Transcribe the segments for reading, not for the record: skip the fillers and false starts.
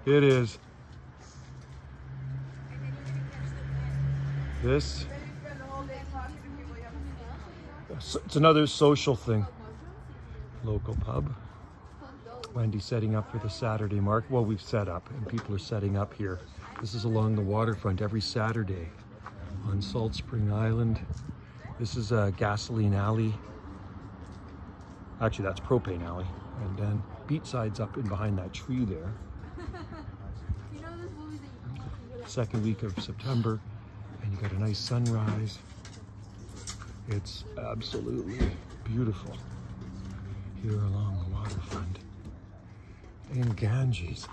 It is. This, it's another social thing. Local pub. Wendy's setting up for the Saturday market. Well, we've set up and people are setting up here. This is along the waterfront every Saturday on Salt Spring Island. This is a gasoline alley. Actually, that's propane alley. And then Beachside's up in behind that tree there. Second week of September, and you got a nice sunrise. It's absolutely beautiful here along the waterfront in Ganges.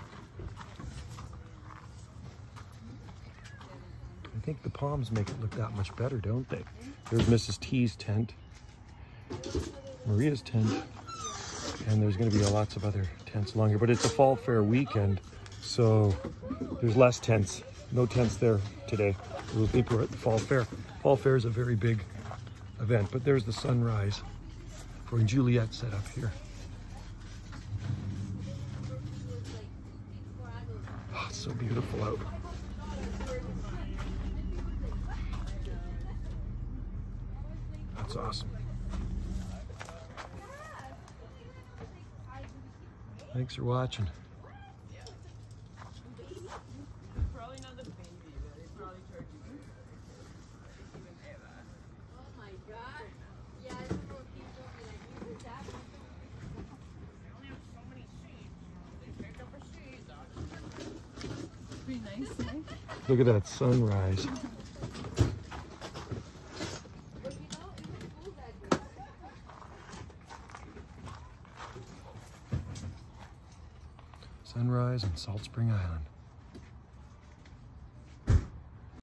I think the palms make it look that much better, don't they? There's Mrs. T's tent, Maria's tent, and there's going to be lots of other tents along here. But it's a fall fair weekend, so there's less tents. No tents there today. People are at the fall fair. Fall fair is a very big event, but there's the sunrise for Juliet set up here. Oh, it's so beautiful out. That's awesome. Thanks for watching. Look at that sunrise. Sunrise on Salt Spring Island.